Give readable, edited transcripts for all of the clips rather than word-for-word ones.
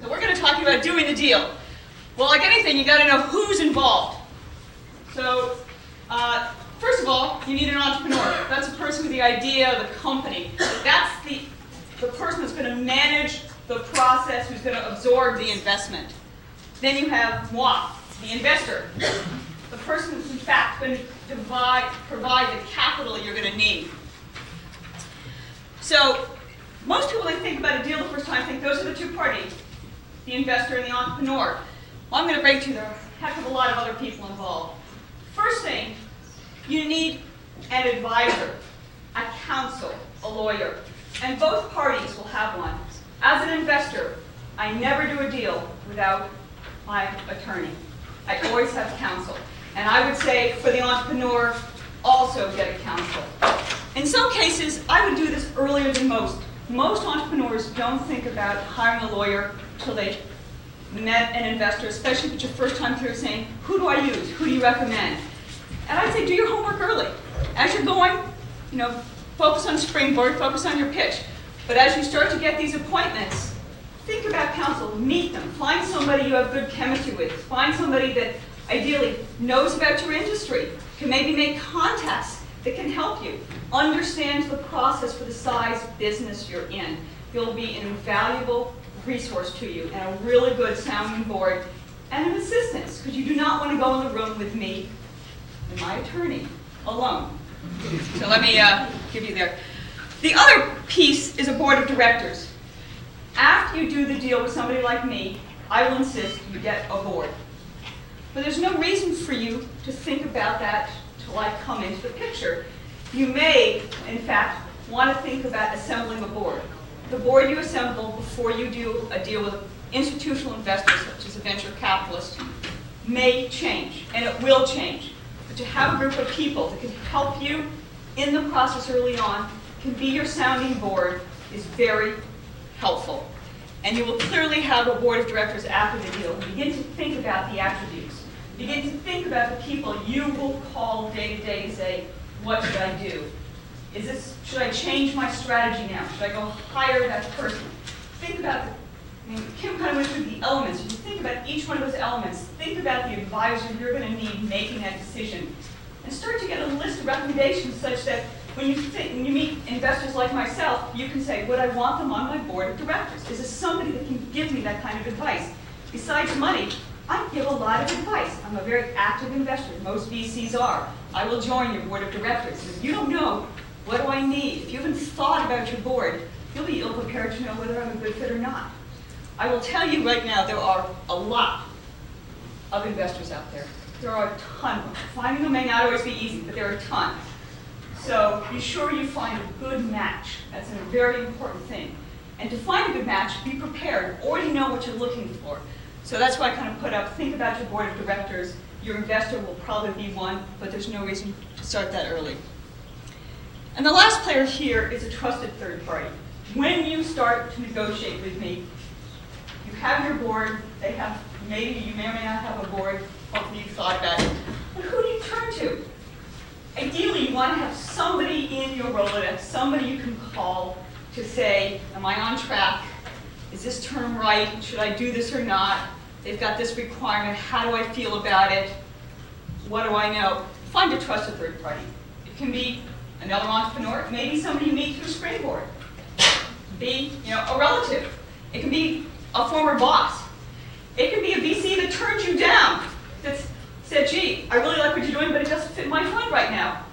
So we're going to talk about doing the deal. Well, like anything, you got to know who's involved. So, first of all, you need an entrepreneur. That's a person with the idea, the company. That's the person that's going to manage the process, who's going to absorb the investment. Then you have moi, the investor, the person who's in fact going to provide the capital you're going to need. So, most people, when they think about a deal the first time, think those are the two parties, the investor and the entrepreneur. Well, I'm going to break to you, there are a heck of a lot of other people involved. First thing, you need an advisor, a counsel, a lawyer, and both parties will have one. As an investor, I never do a deal without my attorney. I always have counsel. And I would say for the entrepreneur, also get a counsel. In some cases, I would do this earlier than most. Most entrepreneurs don't think about hiring a lawyer until they've met an investor, especially if it's your first time through, saying, who do I use? Who do you recommend? And I'd say do your homework early. As you're going, focus on springboard, focus on your pitch. But as you start to get these appointments, think about counsel, meet them, find somebody you have good chemistry with, find somebody that ideally knows about your industry, can maybe make contacts that can help you, understands the process for the size business you're in. You'll be an invaluable resource to you and a really good sounding board and an assistance, because you do not want to go in the room with me and my attorney alone. So let me give you there. The other piece is a board of directors. After you do the deal with somebody like me, I will insist you get a board. But there's no reason for you to think about that till I come into the picture. You may, in fact, want to think about assembling a board. The board you assemble before you do a deal with institutional investors, such as a venture capitalist, may change, and it will change. But to have a group of people that can help you in the process early on, can be your sounding board, is very helpful. And you will clearly have a board of directors after the deal. Begin to think about the attributes. Begin to think about the people you will call day to day to say, what should I do? Should I change my strategy now? Should I go hire that person? Think about Kim kind of went through the elements. If you think about each one of those elements, think about the advisor you're going to need making that decision. And start to get a list of recommendations such that when you meet investors like myself, you can say, would I want them on my board of directors? Is this somebody that can give me that kind of advice? Besides money, I give a lot of advice. I'm a very active investor. Most VCs are. I will join your board of directors. If you don't know, what do I need? If you haven't thought about your board, you'll be ill-prepared to know whether I'm a good fit or not. I will tell you right now, there are a lot of investors out there. There are a ton of them. Finding them may not always be easy, but there are a ton. So be sure you find a good match. That's a very important thing. And to find a good match, be prepared. Already know what you're looking for. So that's why I kind of put up, think about your board of directors. Your investor will probably be one, but there's no reason to start that early. And the last player here is a trusted third party. When you start to negotiate with me, you have your board, they have, maybe you may or may not have a board, hopefully you've thought about it, but who do you turn to? Ideally, you want to have somebody in your Rolodex, somebody you can call to say, am I on track? Is this term right? Should I do this or not? They've got this requirement. How do I feel about it? What do I know? Find a trusted third party. It can be another entrepreneur. It may be somebody you meet through Springboard. It can be a relative. It can be a former boss. It can be a VC that turned you down, that said, gee, I really like what you're doing, but it doesn't fit my fund right now.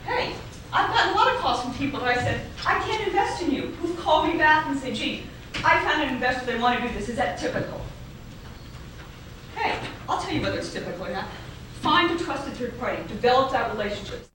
Hey, I've gotten a lot of calls from people that I said, I can't invest in you, who've called me back and said, gee, I found an investor, they want to do this. Is that typical? Hey, I'll tell you whether it's typical or not. Find a trusted third party. Develop that relationship.